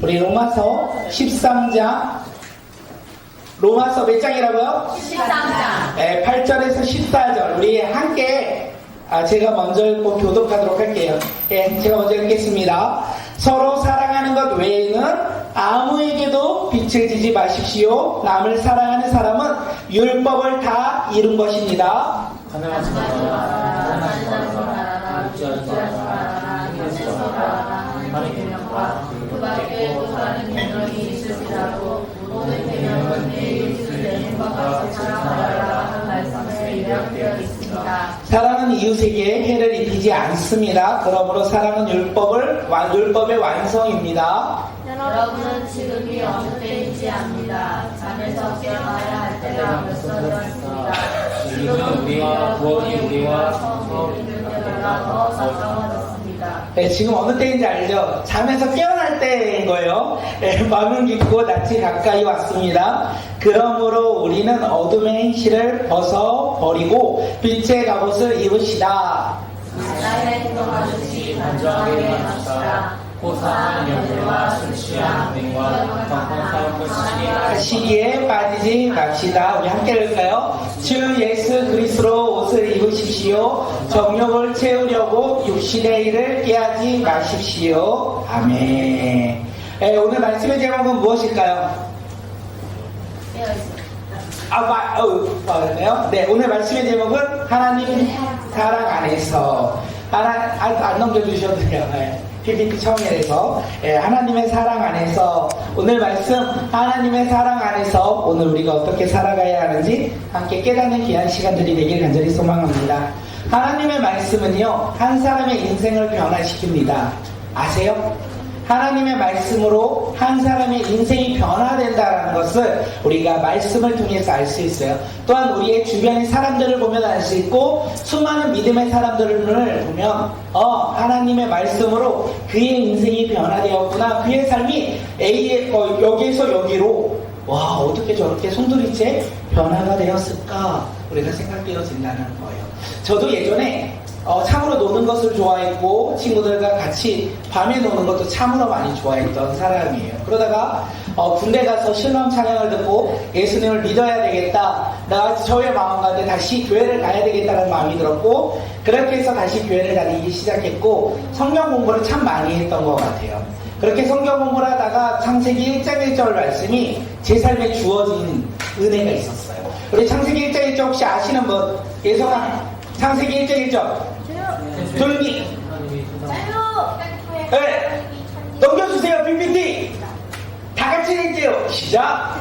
우리 로마서 13장, 로마서 몇 장이라고요? 13장. 네, 8절에서 14절. 우리 함께 제가 먼저 읽고 교독하도록 할게요. 제가 먼저 읽겠습니다. 서로 사랑하는 것 외에는 아무에게도 빛을 지지 마십시오. 남을 사랑하는 사람은 율법을 다 이룬 것입니다. 사랑은 이웃에게 해를 입히지 않습니다. 그러므로 사랑은 율법의 완성입니다. 여러분은 지금이 어느 때인지 압니다. 잠에서 깨어나야 할 때가 벌써 되었습니다. 지금은 우리와 구원이 우리와 처음에 이를 때보다 더 가까워졌습니다. 네, 지금 어느 때인지 알죠? 잠에서 깨어날 때인 거예요. 네, 마음은 깊고 낯이 가까이 왔습니다. 그러므로 우리는 어둠의 행실을 벗어버리고 빛의 갑옷을 입으시다. 나의 행동하듯이 단정하게 합시다. 고사한 연애와 술 취한 맹과 경건사역을 시기에 빠지지 맙시다. 우리 함께 읽을까요? 주 예수 그리스도로 옷을 입으십시오. 정욕을 채우려고 육신의 일을 깨하지 마십시오. 아멘. 네, 오늘 말씀의 제목은 무엇일까요? 그러네요. 네, 오늘 말씀의 제목은 하나님 사랑 안에서. 안 넘겨주셔도 돼요. 네. PPT 처음에서 하나님의 사랑 안에서 오늘 말씀 하나님의 사랑 안에서 오늘 우리가 어떻게 살아가야 하는지 함께 깨닫는 귀한 시간들이 되길 간절히 소망합니다. 하나님의 말씀은요 한 사람의 인생을 변화시킵니다. 아세요? 하나님의 말씀으로 한 사람의 인생이 변화된다는 것을 우리가 말씀을 통해서 알 수 있어요. 또한 우리의 주변의 사람들을 보면 알 수 있고 수많은 믿음의 사람들을 보면 하나님의 말씀으로 그의 인생이 변화되었구나. 그의 삶이 여기에서 여기로 와 어떻게 저렇게 송두리째 변화가 되었을까 우리가 생각되어진다는 거예요. 저도 예전에 참으로 노는 것을 좋아했고 친구들과 같이 밤에 노는 것도 참으로 많이 좋아했던 사람이에요. 그러다가 군대 가서 신랑 찬양을 듣고 예수님을 믿어야 되겠다. 나 저의 마음 가운데 다시 교회를 가야 되겠다는 마음이 들었고 그렇게 해서 다시 교회를 다니기 시작했고 성경 공부를 참 많이 했던 것 같아요. 그렇게 성경 공부를 하다가 창세기 1장 1절 말씀이 제 삶에 주어진 은혜가 있었어요. 우리 창세기 1장 1절 혹시 아시는 분? 예성아 창세기 1장 1절 조용히 네. 넘겨주세요. PPT 다 같이 읽게요. 시작.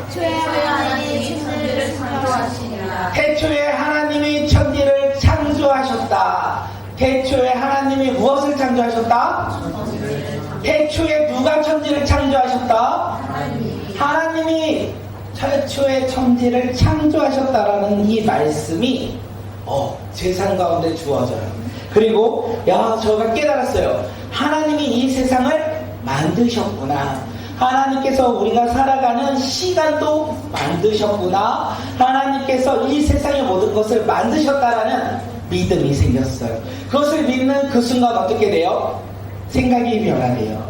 태초에 하나님이 천지를 창조하셨다. 태초에 하나님이 무엇을 창조하셨다? 태초에 누가 천지를 창조하셨다? 하나님이 태초에 천지를 창조하셨다라는 이 말씀이 세상 가운데 주어져요. 그리고 저가 깨달았어요. 하나님이 이 세상을 만드셨구나. 하나님께서 우리가 살아가는 시간도 만드셨구나. 하나님께서 이 세상의 모든 것을 만드셨다라는 믿음이 생겼어요. 그것을 믿는 그 순간 어떻게 돼요? 생각이 변화돼요.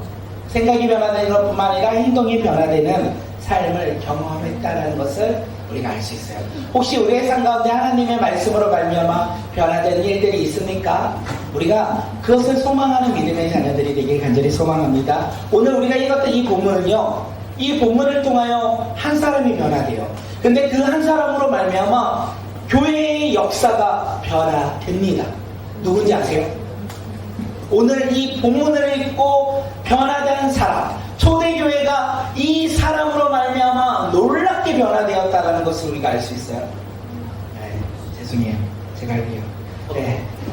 생각이 변화되는 것뿐만 아니라 행동이 변화되는 삶을 경험했다는 것을 우리가 알 수 있어요. 혹시 우리의 삶 가운데 하나님의 말씀으로 말미암아 변화되는 일들이 있습니까? 우리가 그것을 소망하는 믿음의 자녀들이 되길 간절히 소망합니다. 오늘 우리가 읽었던 이 본문은요, 이 본문을 통하여 한 사람이 변화돼요. 근데 그 한 사람으로 말미암아 교회의 역사가 변화됩니다. 누군지 아세요? 오늘 이 본문을 읽고 변화된 사람, 초대교회가 이 사람으로 말미암아 놀랍게 변화되었다는 것을 우리가 알 수 있어요. 죄송해요. 제가 할게요.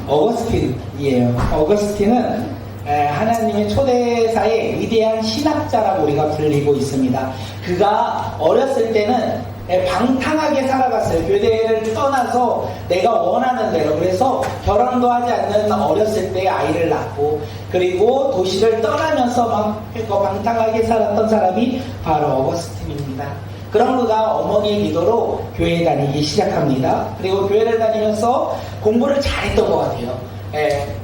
어거스틴이에요. 어거스틴은 하나님의 초대사의 위대한 신학자라고 우리가 불리고 있습니다. 그가 어렸을 때는 방탕하게 살아갔어요. 교대를 떠나서 내가 원하는 대로. 그래서 결혼도 하지 않는 어렸을 때 아이를 낳고 그리고 도시를 떠나면서 막 방탕하게 살았던 사람이 바로 어거스틴입니다. 그런 그가 어머니의 기도로 교회에 다니기 시작합니다. 그리고 교회를 다니면서 공부를 잘했던 것 같아요.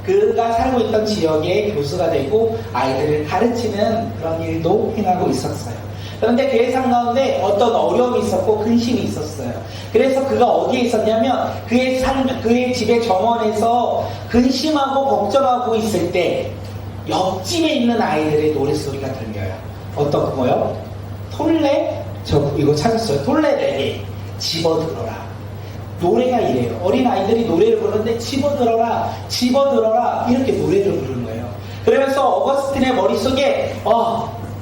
그가 살고 있던 지역의 교수가 되고 아이들을 가르치는 그런 일도 행하고 있었어요. 그런데 그 예상 가운데 어떤 어려움이 있었고 근심이 있었어요. 그래서 그가 어디에 있었냐면 그의 집의 정원에서 근심하고 걱정하고 있을 때 옆집에 있는 아이들의 노랫소리가 들려요. 어떤 거요? 톨레? 이거 찾았어요. 톨레 레게 집어들어라. 노래가 이래요. 어린 아이들이 노래를 부르는데 집어들어라 집어들어라 이렇게 노래를 부르는 거예요. 그러면서 어거스틴의 머릿속에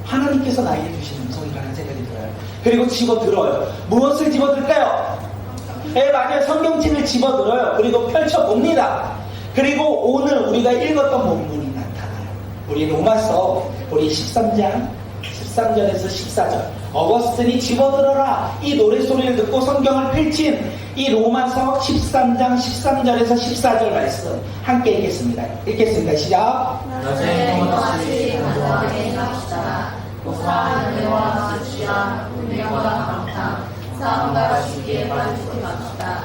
하나님께서 나에게 주신 음성이라는 생각이 들어요. 그리고 집어들어요. 무엇을 집어들까요? 맞아요. 성경책을 집어들어요. 그리고 펼쳐봅니다. 그리고 오늘 우리가 읽었던 본문이 나타나요. 우리 로마서 우리 13장 13절에서 14절 어거스틴이 집어들어라 이 노래소리를 듣고 성경을 펼친 이 로마서 13장 13절에서 14절 말씀 함께 읽겠습니다. 시작. 낮에 또다시 간절하게 합시다. 고사하늘과 수치와 운명과 강탕 싸움과 죽기에 빠지지 맙시다.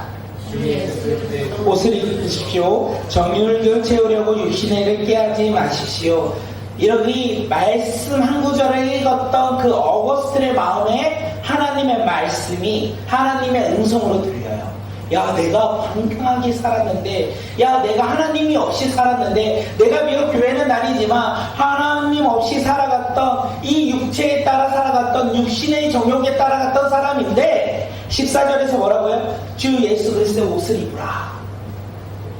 주 예수 그리스도 옷을 입으십시오. 정욕을 채우려고 육신의 일을 깨하지 마십시오. 이 말씀 한 구절을 읽었던 그 어거스틴의 마음에 하나님의 말씀이 하나님의 음성으로 들려요. 야, 내가 방탕하게 살았는데, 야, 내가 하나님이 없이 살았는데, 내가 비록 교회는 다니지만 하나님 없이 살아갔던 이 육체에 따라 살아갔던 육신의 정욕에 따라갔던 사람인데 14절에서 뭐라고요? 주 예수 그리스도의 옷을 입으라.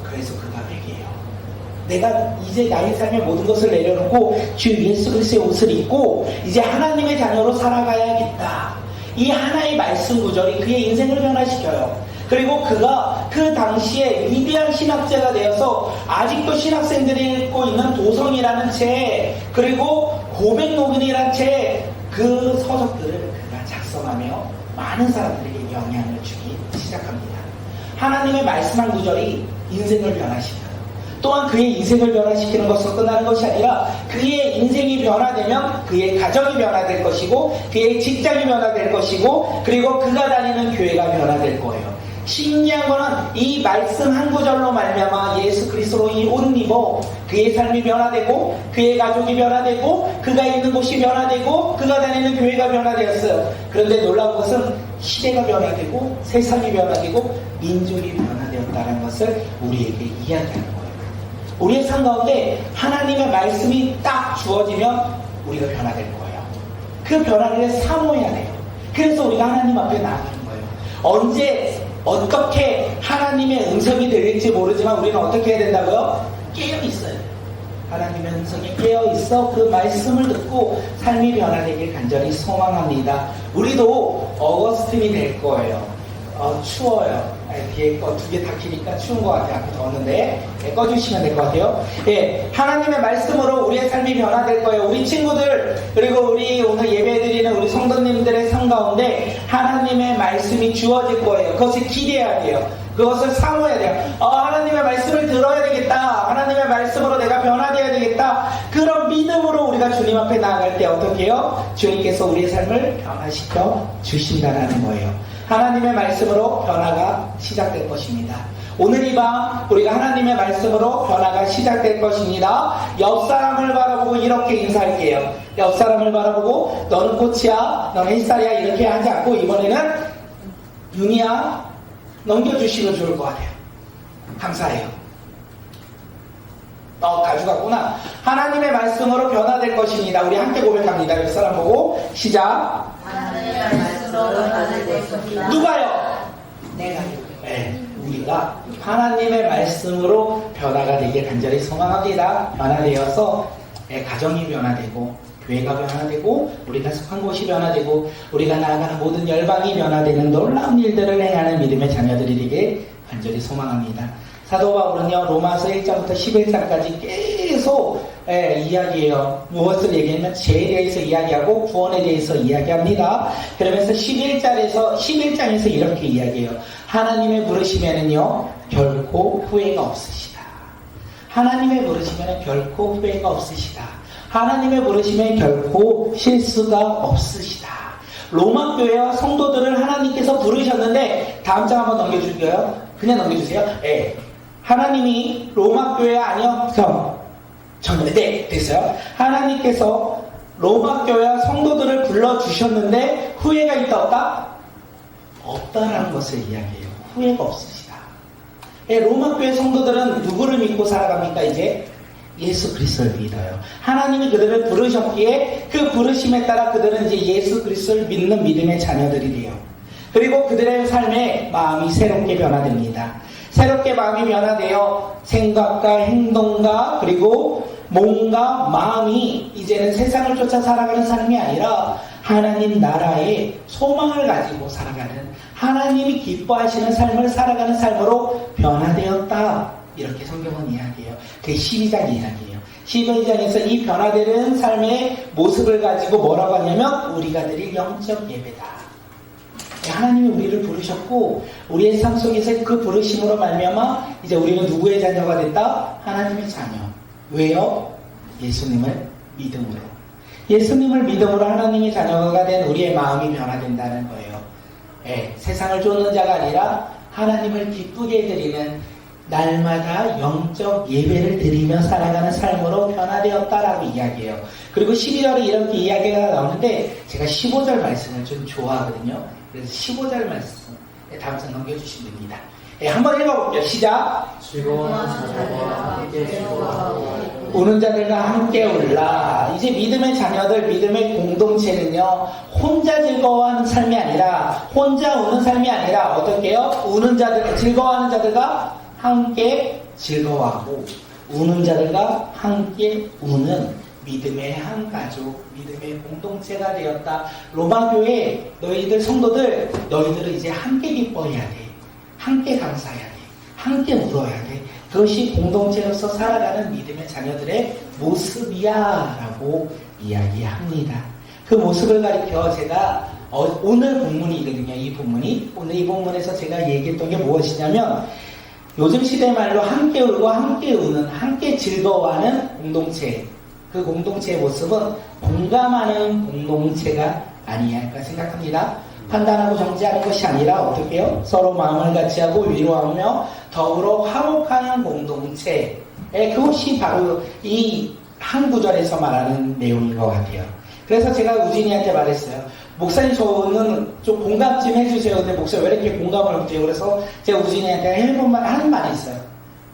그래서 그가 회개해요. 내가 이제 나의 삶의 모든 것을 내려놓고 주 예수 그리스도의 옷을 입고 이제 하나님의 자녀로 살아가야겠다. 이 하나의 말씀 구절이 그의 인생을 변화시켜요. 그리고 그가 그 당시에 위대한 신학자가 되어서 아직도 신학생들이 읽고 있는 도성이라는 책, 그리고 고백록이라는 책, 그 서적들을 그가 작성하며 많은 사람들에게 영향을 주기 시작합니다. 하나님의 말씀한 구절이 인생을 변화시켜요. 또한 그의 인생을 변화시키는 것으로 끝나는 것이 아니라 그의 인생이 변화되면 그의 가정이 변화될 것이고 그의 직장이 변화될 것이고 그리고 그가 다니는 교회가 변화될 거예요. 신기한 거는 이 말씀 한 구절로 말미암아 예수 그리스도로 이 옷 입어 그의 삶이 변화되고 그의 가족이 변화되고 그가 있는 곳이 변화되고 그가 다니는 교회가 변화되었어요. 그런데 놀라운 것은 시대가 변화되고 세상이 변화되고 민족이 변화되었다는 것을 우리에게 이야기하는 거예요. 우리의 삶 가운데 하나님의 말씀이 딱 주어지면 우리가 변화될 거예요. 그 변화를 사모해야 돼요. 그래서 우리가 하나님 앞에 나아가는 거예요. 언제 어떻게 하나님의 음성이 들릴지 모르지만 우리는 어떻게 해야 된다고요? 깨어있어요. 하나님의 음성이 깨어있어 그 말씀을 듣고 삶이 변화되길 간절히 소망합니다. 우리도 어거스틴이 될 거예요. 추워요. 뒤에 거 두 개 다 키니까 추운 것 같아요. 앞에 더웠는데 꺼주시면 될 것 같아요. 하나님의 말씀으로 우리의 삶이 변화될 거예요. 우리 친구들 그리고 우리 오늘 예배드리는 우리 성도님들의 삶 가운데 하나님의 말씀이 주어질 거예요. 그것을 기대해야 돼요. 그것을 사모해야 돼요. 하나님의 말씀을 들어야 되겠다. 하나님의 말씀으로 내가 변화되어야 되겠다. 그런 믿음으로 우리가 주님 앞에 나아갈 때 어떻게 해요? 주님께서 우리의 삶을 변화시켜 주신다는 거예요. 하나님의 말씀으로 변화가 시작될 것입니다. 오늘 이 밤 우리가 하나님의 말씀으로 변화가 시작될 것입니다. 옆 사람을 바라보고 이렇게 인사할게요. 옆 사람을 바라보고 너는 꽃이야, 너는 햇살이야 이렇게 하지 않고 이번에는 윤이야 넘겨주시면 좋을 것 같아요. 감사해요. 가져갔구나. 하나님의 말씀으로 변화될 것입니다. 우리 함께 고백합니다. 옆 사람 보고 시작. 하나님의 말씀으로 변화될 것입니다. 누가요? 내가요. 우리가 하나님의 말씀으로 변화가 되길 간절히 소망합니다. 변화되어서 가정이 변화되고 교회가 변화되고 우리가 속한 곳이 변화되고 우리가 나아가는 모든 열방이 변화되는 놀라운 일들을 행하는 믿음의 자녀들이 되길 간절히 소망합니다. 사도 바울은요 로마서 1장부터 11장까지 계속 이야기해요. 무엇을 얘기하면 죄에 대해서 이야기하고 구원에 대해서 이야기합니다. 그러면서 11장에서 이렇게 이야기해요. 하나님의 부르시면은요 결코 후회가 없으시다. 하나님의 부르시면은 결코 후회가 없으시다. 하나님의 부르시면 결코 실수가 없으시다. 로마 교회와 성도들을 하나님께서 부르셨는데 다음 장 한번 넘겨줄게요. 그냥 넘겨주세요. 하나님이 로마 교회 아니요? 네, 됐어요. 하나님께서 로마 교회와 성도들을 불러주셨는데 후회가 있다 없다? 없다라는 것을 이야기해요. 후회가 없으시다. 예, 로마 교회 성도들은 누구를 믿고 살아갑니까? 이제 예수 그리스도를 믿어요. 하나님이 그들을 부르셨기에 그 부르심에 따라 그들은 이제 예수 그리스도를 믿는 믿음의 자녀들이 돼요. 그리고 그들의 삶에 마음이 새롭게 변화됩니다. 새롭게 마음이 변화되어 생각과 행동과 그리고 몸과 마음이 이제는 세상을 쫓아 살아가는 삶이 아니라 하나님 나라의 소망을 가지고 살아가는, 하나님이 기뻐하시는 삶을 살아가는 삶으로 변화되었다. 이렇게 성경은 이야기해요. 그게 12장 이야기예요. 12장에서 이 변화되는 삶의 모습을 가지고 뭐라고 하냐면 우리가 드릴 영적 예배다. 하나님이 우리를 부르셨고 우리의 삶 속에서 그 부르심으로 말미암아 이제 우리는 누구의 자녀가 됐다? 하나님의 자녀. 왜요? 예수님을 믿음으로. 예수님을 믿음으로 하나님의 자녀가 된 우리의 마음이 변화된다는 거예요. 예, 세상을 쫓는 자가 아니라 하나님을 기쁘게 드리는 날마다 영적 예배를 드리며 살아가는 삶으로 변화되었다라고 이야기해요. 그리고 12절에 이렇게 이야기가 나오는데 제가 15절 말씀을 좀 좋아하거든요. 그래서 15절 말씀 다음 장 넘겨주시면 됩니다. 네, 한번 읽어볼게요. 시작. 즐거워하는 자들과 함께 즐거워하고 우는 자들과 함께 울라. 이제 믿음의 자녀들, 믿음의 공동체는요, 혼자 즐거워하는 삶이 아니라, 혼자 우는 삶이 아니라, 어떻게 해요? 우는 자들, 즐거워하는 자들과 함께 즐거워하고, 우는 자들과 함께 우는 믿음의 한 가족, 믿음의 공동체가 되었다. 로마 교회, 너희들 성도들, 너희들은 이제 함께 기뻐해야 돼. 함께 감사해야 돼. 함께 울어야 돼. 그것이 공동체로서 살아가는 믿음의 자녀들의 모습이야 라고 이야기합니다. 그 모습을 가리켜 제가 오늘 본문이거든요. 이 본문이. 오늘 이 본문에서 제가 얘기했던 게 무엇이냐면 요즘 시대 말로 함께 울고 함께 우는, 함께 즐거워하는 공동체. 그 공동체의 모습은 공감하는 공동체가 아니할까 생각합니다. 판단하고 정죄하는 것이 아니라 어떻게 해요? 서로 마음을 같이 하고 위로하며 더불어 화목하는 공동체. 그것이 바로 이 한 구절에서 말하는 내용인 것 같아요. 그래서 제가 우진이한테 말했어요. 목사님 저는 좀 공감 좀 해주세요. 근데 목사님 왜 이렇게 공감을 못해요? 그래서 제가 우진이한테 하는 말이 있어요.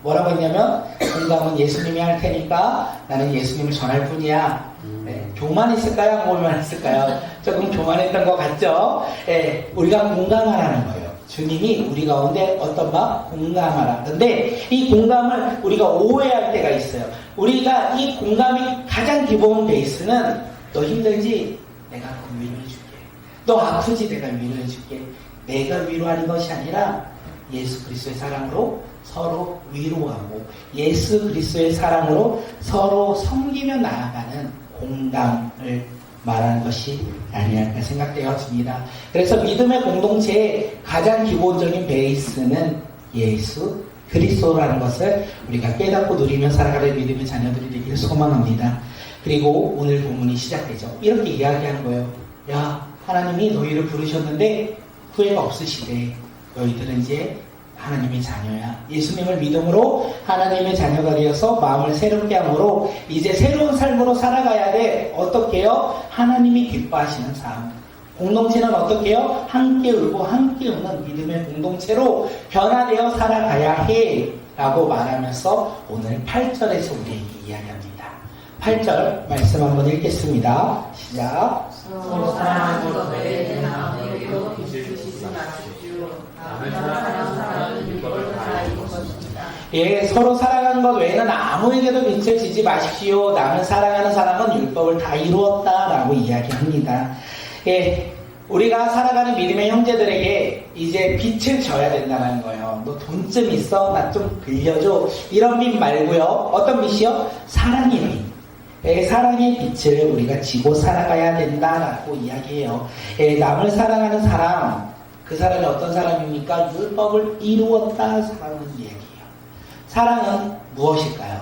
뭐라고 했냐면 공감은 예수님이 할 테니까 나는 예수님을 전할 뿐이야. 네, 교만했을까요? 교만했을까요? 조금 교만했던 것 같죠? 네, 우리가 공감하라는 거예요. 주님이 우리 가운데 어떤 바 공감하라. 근데 이 공감을 우리가 오해할 때가 있어요. 우리가 이 공감이 가장 기본 베이스는 너 힘들지? 내가 너 위로해줄게. 너 아프지? 내가 위로해줄게. 내가 위로하는 것이 아니라 예수 그리스도의 사랑으로 서로 위로하고 예수 그리스도의 사랑으로 서로 섬기며 나아가는 공감을 말하는 것이 아니할까 생각되어집니다. 그래서 믿음의 공동체의 가장 기본적인 베이스는 예수 그리스도라는 것을 우리가 깨닫고 누리며 살아가는 믿음의 자녀들이 되기를 소망합니다. 그리고 오늘 본문이 시작되죠. 이렇게 이야기하는 거예요. 야, 하나님이 너희를 부르셨는데 후회가 없으시대. 너희들은 이제 하나님의 자녀야. 예수님을 믿음으로 하나님의 자녀가 되어서 마음을 새롭게 함으로 이제 새로운 삶으로 살아가야 돼. 어떻게 해요? 하나님이 기뻐하시는 삶. 공동체는 어떻게 해요? 함께 울고 함께 우는 믿음의 공동체로 변화되어 살아가야 해. 라고 말하면서 오늘 8절에서 우리에게 이야기합니다. 8절 말씀 한번 읽겠습니다. 시작. 서로 사랑하는 것 외에는 아무에게도 빚을 주시지 마십시오. 남을 사랑하는 사람은 율법을 다 이룬 것입니다. 예, 서로 사랑하는 것 외에는 아무에게도 빚을 지지 마십시오. 남을 사랑하는 사람은 율법을 다 이루었다라고 이야기합니다. 예, 우리가 살아가는 믿음의 형제들에게 이제 빚을 져야 된다는 거예요. 너 돈 좀 있어? 나 좀 빌려줘. 이런 빚 말고요. 어떤 빚이요? 사랑의 빚. 예, 사랑의 빛을 우리가 지고 살아가야 된다라고 이야기해요. 예, 남을 사랑하는 사람, 그 사람이 어떤 사람입니까? 율법을 이루었다 사랑은 이야기해요. 사랑은 무엇일까요?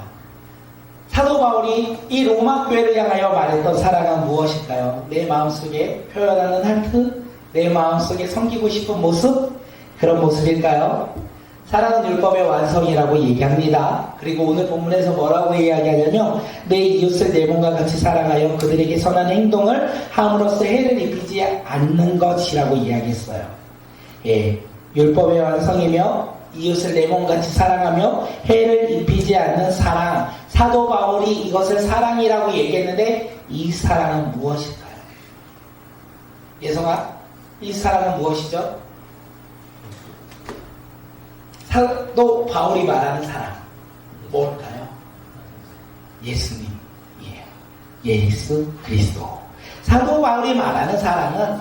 사도 바울이 이 로마 교회를 향하여 말했던 사랑은 무엇일까요? 내 마음속에 표현하는 하트, 내 마음속에 섬기고 싶은 모습, 그런 모습일까요? 사랑은 율법의 완성이라고 얘기합니다. 그리고 오늘 본문에서 뭐라고 이야기하냐면 내 이웃을 내 몸과 같이 사랑하여 그들에게 선한 행동을 함으로써 해를 입히지 않는 것이라고 이야기했어요. 예, 율법의 완성이며 이웃을 내 몸같이 사랑하며 해를 입히지 않는 사랑. 사도 바울이 이것을 사랑이라고 얘기했는데 이 사랑은 무엇일까요? 예성아, 이 사랑은 무엇이죠? 사도 바울이 말하는 사랑 뭘까요? 예수님, 예수 그리스도. 사도 바울이 말하는 사랑은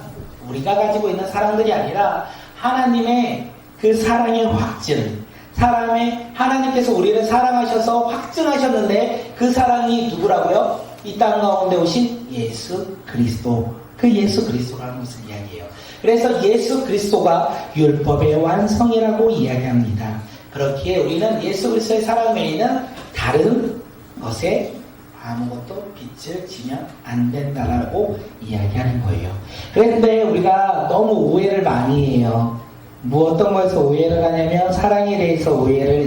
우리가 가지고 있는 사랑들이 아니라 하나님의 그 사랑의 확증, 하나님께서 우리를 사랑하셔서 확증하셨는데 그 사랑이 누구라고요? 이 땅 가운데 오신 예수 그리스도. 그 예수 그리스도라는 것을 이야기해요. 그래서 예수 그리스도가 율법의 완성이라고 이야기합니다. 그렇기에 우리는 예수 그리스도의 사랑 외에는 다른 것에 아무것도 빛을 지면 안 된다라고 이야기하는 거예요. 그런데 우리가 너무 오해를 많이 해요. 어떤 거에서 오해를 하냐면 사랑에 대해서 오해를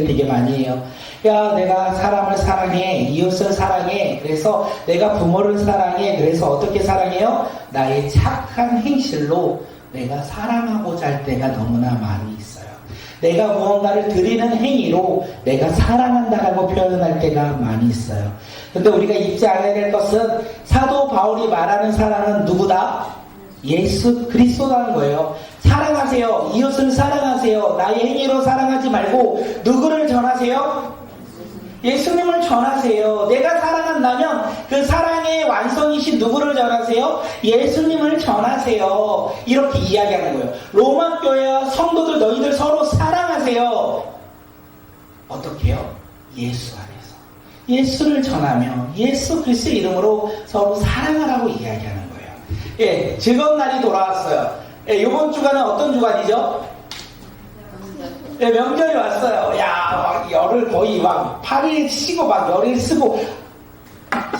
되게 많이 해요. 야, 내가 사람을 사랑해, 이웃을 사랑해, 그래서 내가 부모를 사랑해, 그래서 어떻게 사랑해요? 나의 착한 행실로 내가 사랑하고자 할 때가 너무나 많이 있어요. 내가 무언가를 드리는 행위로 내가 사랑한다라고 표현할 때가 많이 있어요. 근데 우리가 잊지 않아야 될 것은 사도 바울이 말하는 사랑은 누구다? 예수 그리스도라는 거예요. 사랑하세요. 이웃을 사랑하세요. 나의 행위로 사랑하지 말고 누구를 전하세요? 예수님을 전하세요. 내가 사랑한다면 그 사랑의 완성이신 누구를 전하세요? 예수님을 전하세요. 이렇게 이야기하는 거예요. 로마 교회와 성도들 너희들 서로 사랑하세요. 어떻게 해요? 예수 안에서. 예수를 전하며 예수 그리스도의 이름으로 서로 사랑하라고 이야기하는 거예요. 예, 즐거운 날이 돌아왔어요. 예, 이번 주간은 어떤 주간이죠? 예, 명절이 왔어요. 야, 막 열을 거의 막 8일 쉬고 막 열일 쓰고.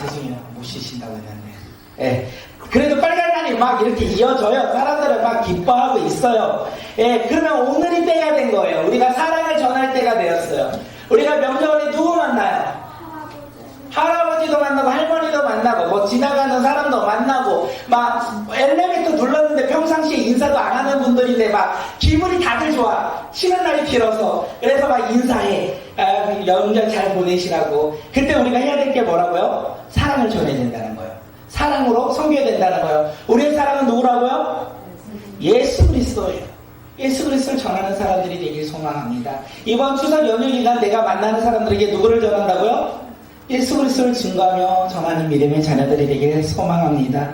죄송해요. 못 쉬신다고 했는데. 예. 그래도 빨간 날이 막 이렇게 이어져요. 사람들은 막 기뻐하고 있어요. 예, 그러면 오늘이 때가 된 거예요. 우리가 사랑을 전할 때가 되었어요. 우리가 명절에 누구 만나요? 할아버지도 만나고 할머니도 만나고 뭐 지나가는 사람도 만나고 막 엘리베이터 눌렀는데 평상시에 인사도 안 하는 분들인데 막 기분이 다들 좋아. 쉬는 날이 길어서. 그래서 막 인사해. 명절 잘 보내시라고. 그때 우리가 해야 될 게 뭐라고요? 사랑을 전해야 된다는 거예요. 사랑으로 섬겨야 된다는 거예요. 우리의 사랑은 누구라고요? 예수 그리스도예요. 예수 그리스도를 전하는 사람들이 되길 소망합니다. 이번 추석 연휴 기간 내가 만나는 사람들에게 누구를 전한다고요? 예수 그리스도를 증거하며 전하는 믿음의 자녀들이 되길 소망합니다.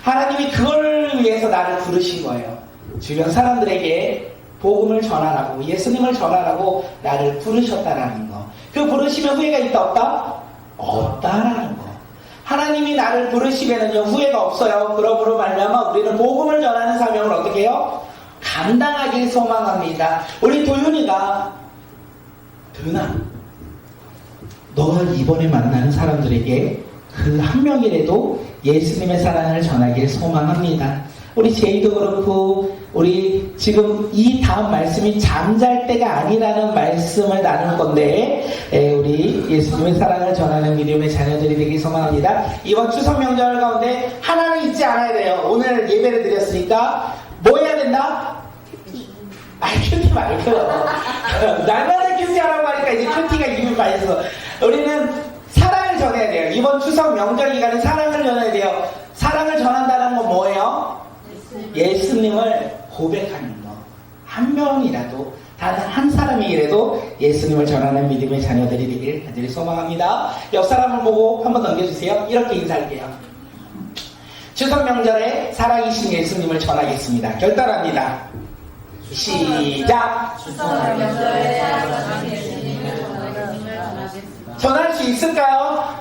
하나님이 그걸 위해서 나를 부르신 거예요. 주변 사람들에게 복음을 전하라고, 예수님을 전하라고 나를 부르셨다라는 거. 그 부르시면 후회가 있다 없다? 없다라는 거. 하나님이 나를 부르시면은요 후회가 없어요. 그러므로 말미암아 우리는 복음을 전하는 사명을 어떻게 해요? 감당하길 소망합니다. 우리 도윤아, 너가 이번에 만나는 사람들에게 그 한 명이라도 예수님의 사랑을 전하길 소망합니다. 우리 제이도 그렇고 우리 지금 이 다음 말씀이 잠잘 때가 아니라는 말씀을 나눌 건데 우리 예수님의 사랑을 전하는 믿음의 자녀들이 되길 소망합니다. 이번 추석 명절 가운데 하나는 잊지 않아야 돼요. 오늘 예배를 드렸으니까 뭐 해야 된다? 큐티 말고요. 날마다 큐티하라고 하니까 이제 큐티가 입을 빠졌어. 우리는 사랑을 전해야 돼요. 이번 추석 명절 기간에 사랑을 전해야 돼요. 사랑을 전한다는 건 뭐예요? 예수님을 고백하는 거. 한 명이라도, 단 한 사람이라도 예수님을 전하는 믿음의 자녀들이 되길 간절히 소망합니다. 옆 사람을 보고 한번 넘겨주세요. 이렇게 인사할게요. 추석 명절에 살아계신 예수님을 전하겠습니다. 결단합니다. 시작! 추석 명절에 살아계신 예수님을 전하겠습니다. 전할 수 있을까요?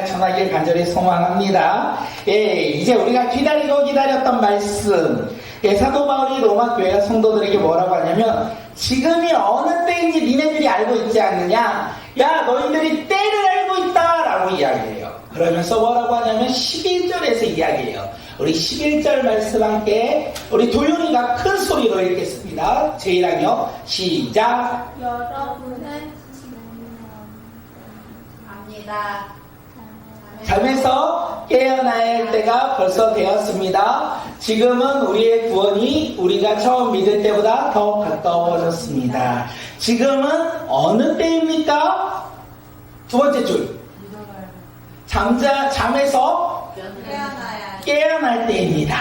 전하길 간절히 소망합니다. 예, 이제 우리가 기다렸던 말씀. 예, 사도 바울이 로마 교회 성도들에게 뭐라고 하냐면 지금이 어느 때인지 니네들이 알고 있지 않느냐? 야, 너희들이 때를 알고 있다! 라고 이야기해요. 그러면서 뭐라고 하냐면 11절에서 이야기해요. 우리 11절 말씀 함께 우리 도윤이가 큰 소리로 읽겠습니다. 제1학년 시작. 여러분은 압니다. 잠에서 깨어나야 할 때가 벌써 되었습니다. 지금은 우리의 구원이 우리가 처음 믿을 때보다 더 가까워졌습니다. 지금은 어느 때입니까? 두 번째 줄. 잠에서 깨어날 때입니다.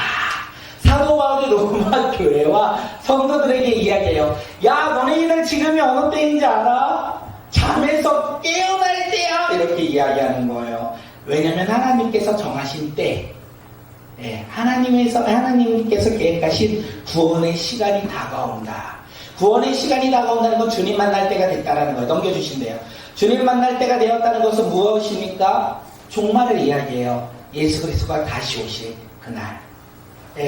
사도 바울이 로마 교회와 성도들에게 이야기해요. 야, 너네들 지금이 어느 때인지 알아? 잠에서 깨어날 때야. 이렇게 이야기하는 거예요. 왜냐하면 하나님께서 정하신 때, 하나님께서 계획하신 구원의 시간이 다가온다. 구원의 시간이 다가온다는 건 주님 만날 때가 됐다라는 거예요. 넘겨주신대요. 주님 만날 때가 되었다는 것은 무엇입니까? 종말을 이야기해요. 예수 그리스도가 다시 오실 그날.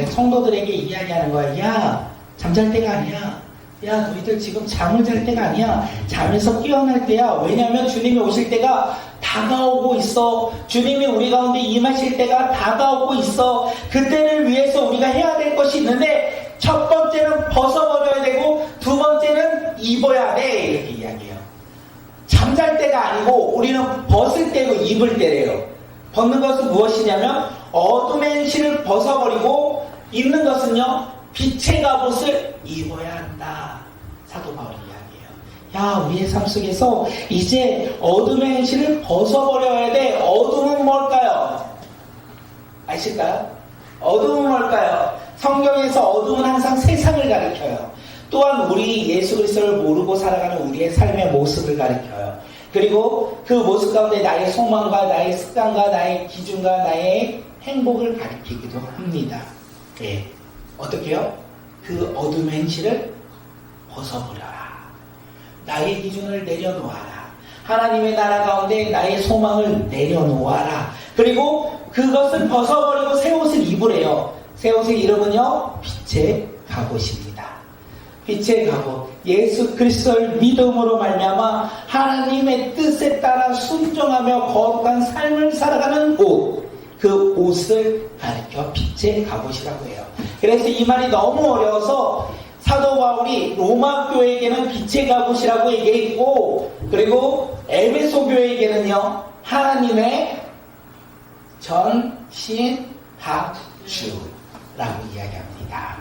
성도들에게 이야기하는 거예요. 야, 잠잘 때가 아니야. 야, 너희들 지금 잠을 잘 때가 아니야. 잠에서 깨어날 때야. 왜냐하면 주님이 오실 때가 다가오고 있어. 주님이 우리 가운데 임하실 때가 다가오고 있어. 그때를 위해서 우리가 해야 될 것이 있는데, 첫 번째는 벗어버려야 되고 두 번째는 입어야 돼. 이렇게 이야기해요. 잠잘 때가 아니고 우리는 벗을 때고 입을 때래요. 벗는 것은 무엇이냐면 어둠의 행실을 벗어버리고, 입는 것은요 빛의 갑옷을 입어야 한다. 사도 바울이 이야기해요. 야, 우리의 삶 속에서 이제 어둠의 행실을 벗어버려야 돼. 어둠은 뭘까요? 아실까요? 어둠은 뭘까요? 성경에서 어둠은 항상 세상을 가리켜요. 또한 우리 예수 그리스도를 모르고 살아가는 우리의 삶의 모습을 가리켜요. 그리고 그 모습 가운데 나의 소망과 나의 습관과 나의 기준과 나의 행복을 가리키기도 합니다. 예. 어떻게요? 그 어둠의 행실을 벗어버려라. 나의 기준을 내려놓아라. 하나님의 나라 가운데 나의 소망을 내려놓아라. 그리고 그것을 벗어버리고 새 옷을 입으래요. 새 옷의 이름은요, 빛의 갑옷입니다. 빛의 갑옷, 예수 그리스도를 믿음으로 말미암아 하나님의 뜻에 따라 순종하며 거룩한 삶을 살아가는 옷, 그 옷을 가리켜 빛의 갑옷이라고 해요. 그래서 이 말이 너무 어려워서 사도 바울이 로마 교회에게는 빛의 갑옷이라고 얘기했고, 그리고 에베소 교회에게는요 하나님의 전신갑주라고 이야기합니다.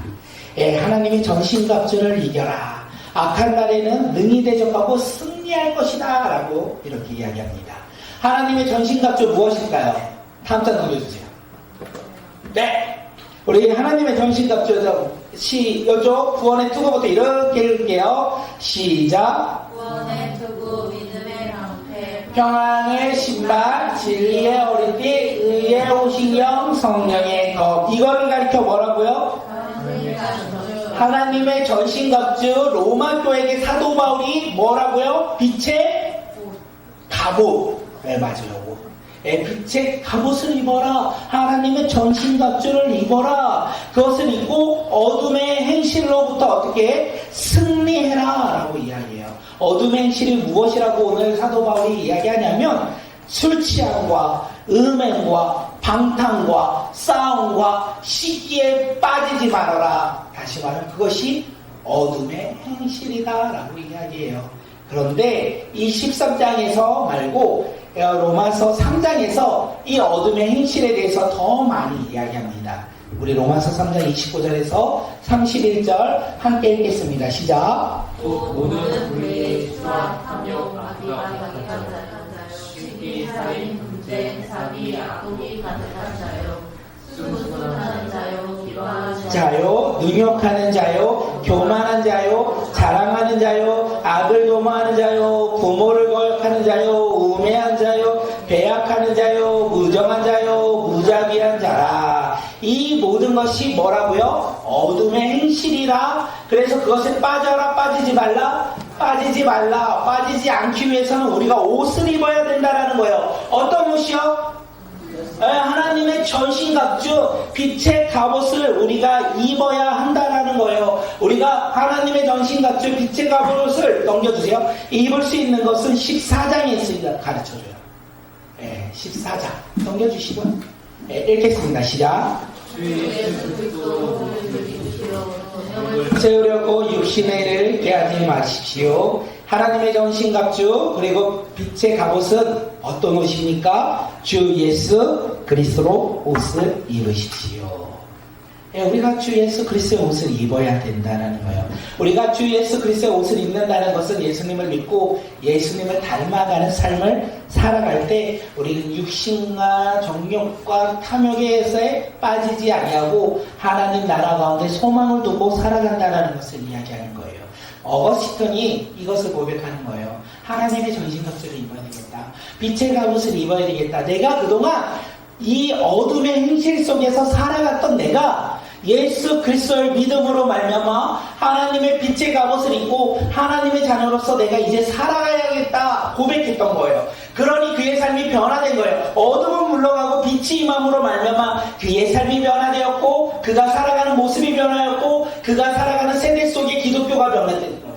하나님의 전신갑주를 이겨라. 악한 날에는 능히 대적하고 승리할 것이다 라고 이렇게 이야기합니다. 하나님의 전신갑주 무엇일까요? 다음 장 넘겨주세요. 네, 우리 하나님의 전신갑주 여쪽 구원의 투구부터 이렇게 읽을게요. 시작. 구원의 투구, 믿음의 방패, 평안의 신발, 진리의 어린띠, 의의 오신령, 성령의 검. 이거를 가리켜 뭐라고요? 하나님의 전신갑주. 로마 교회에게 사도 바울이 뭐라고요? 빛의 갑옷. 네, 맞아요. 빛의 갑옷을 입어라. 하나님의 전신갑주를 입어라. 그것을 입고 어둠의 행실로부터 어떻게 승리해라 라고 이야기해요. 어둠의 행실이 무엇이라고 오늘 사도 바울이 이야기하냐면 술 취함과 음행과 방탕과 싸움과 시기에 빠지지 말아라. 다시 말하면 그것이 어둠의 행실이다 라고 이야기해요. 그런데 이 13장에서 말고 로마서 3장에서 이 어둠의 행실에 대해서 더 많이 이야기합니다. 우리 로마서 3장 29절에서 31절 함께 읽겠습니다. 시작. 모든 불의, 수학, 탐욕, 악의가 가득한 자요, 시기, 살인, 분쟁, 사기, 악독이 가득한 자요, 수군하는 자요, 기도하는 자요, 능욕하는 자요, 교만한 자요, 자랑하는 자요, 악을 도모하는 자요, 부모를 거역하는 자요, 우매한 자요, 배약하는 자요, 무정한 자요, 무자비한 자라. 이 모든 것이 뭐라고요? 어둠의 행실이라. 그래서 그것에 빠져라, 빠지지 말라, 빠지지 말라. 빠지지 않기 위해서는 우리가 옷을 입어야 된다라는 거예요. 어떤 옷이요? 하나님의 전신갑주, 빛의 갑옷을 우리가 입어야 한다라는 거예요. 우리가 하나님의 전신갑주, 빛의 갑옷을 넘겨주세요. 입을 수 있는 것은 14장에 있습니다. 가르쳐줘요. 14장 넘겨주시고 읽겠습니다. 시작. 세우려고 육신의 일을 깨하지 마십시오. 하나님의 전신갑주 그리고 빛의 갑옷은 어떤 옷입니까? 주 예수 그리스도로 옷을 입으십시오. 우리가 주 예수 그리스도의 옷을 입어야 된다는 거예요. 우리가 주 예수 그리스도의 옷을 입는다는 것은 예수님을 믿고 예수님을 닮아가는 삶을 살아갈 때 우리는 육신과 정욕과 탐욕에서 빠지지 아니하고 하나님 나라 가운데 소망을 두고 살아간다는 것을 이야기하는 거예요. 어거스틴이 이것을 고백하는 거예요. 하나님의 전신갑주를 입어야 되겠다. 빛의 갑옷을 입어야 되겠다. 내가 그동안 이 어둠의 행실 속에서 살아갔던 내가 예수 그리스도를 믿음으로 말미암아 하나님의 빛의 갑옷을 입고 하나님의 자녀로서 내가 이제 살아가야겠다 고백했던 거예요. 그러니 그의 삶이 변화된 거예요. 어둠은 물러가고 빛이 임함으로 말미암아 그의 삶이 변화되었고 그가 살아가는 모습이 변화였고 그가 살아가는 세대 속에 기독교가 변화된 거예요.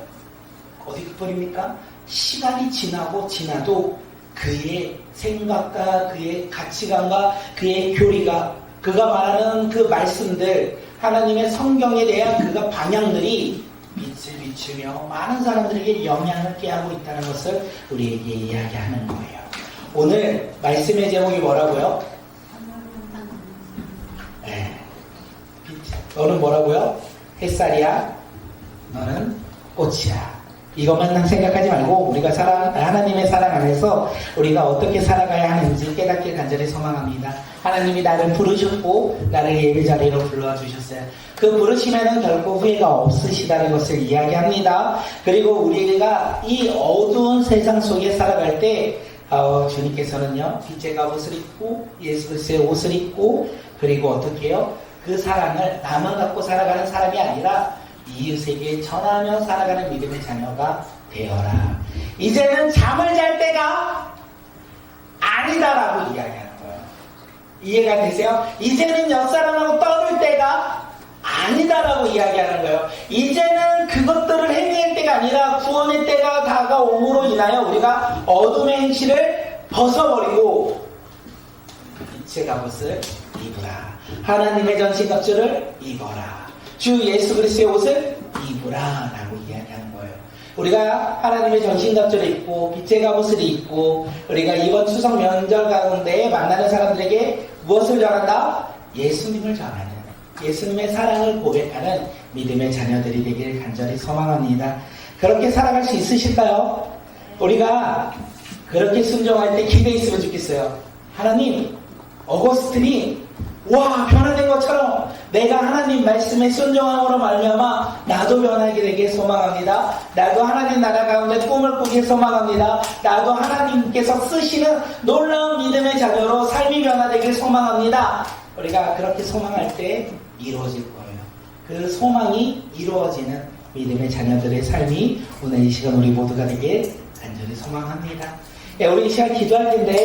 어디 그뿐입니까? 시간이 지나도 그의 생각과 그의 가치관과 그의 교리가 그가 말하는 그 말씀들 하나님의 성경에 대한 그가 방향들이 빛을 비추며 많은 사람들에게 영향을 깨하고 있다는 것을 우리에게 이야기하는 거예요. 오늘 말씀의 제목이 뭐라고요? 네. 너는 뭐라고요? 햇살이야. 너는 꽃이야. 이것만 생각하지 말고 우리가 하나님의 사랑 안에서 우리가 어떻게 살아가야 하는지 깨닫길 간절히 소망합니다. 하나님이 나를 부르셨고 나를 예배 자리로 불러주셨어요. 그 부르심에는 결코 후회가 없으시다는 것을 이야기합니다. 그리고 우리가 이 어두운 세상 속에 살아갈 때 주님께서는요 빛의 갑옷을 입고 예수 그리스도의 옷을 입고 그리고 어떻게 해요? 그 사랑을 나만 갖고 살아가는 사람이 아니라 이웃에게 전하며 살아가는 믿음의 자녀가 되어라. 이제는 잠을 잘 때가 아니다라고 이야기하는 거예요. 이해가 되세요? 이제는 옆사람하고 떠들 때가 아니다라고 이야기하는 거예요. 이제는 그것들을 행할 때가 아니라 구원의 때가 다가옴으로 인하여 우리가 어둠의 행실을 벗어버리고 빛의 갑옷을 입으라. 하나님의 전신갑주를 입어라. 주 예수 그리스도의 옷을 입으라 라고 이야기하는 거예요. 우리가 하나님의 전신갑주를 입고 빛의 갑옷을 입고 우리가 이번 추석 명절 가운데 만나는 사람들에게 무엇을 전한다? 예수님을 전하는 예수님의 사랑을 고백하는 믿음의 자녀들이 되기를 간절히 소망합니다. 그렇게 살아갈 수 있으실까요? 우리가 그렇게 순종할 때 기대했으면 좋겠어요. 하나님, 어거스틴이 변화된 것처럼 내가 하나님 말씀에 순종함으로 말미암아 나도 변하게 되길 소망합니다. 나도 하나님 나라 가운데 꿈을 꾸길 소망합니다. 나도 하나님께서 쓰시는 놀라운 믿음의 자녀로 삶이 변화되길 소망합니다. 우리가 그렇게 소망할 때 이루어질 거예요. 그 소망이 이루어지는 믿음의 자녀들의 삶이 오늘 이 시간 우리 모두가 되길 간절히 소망합니다. 우리 이 시간 기도할 텐데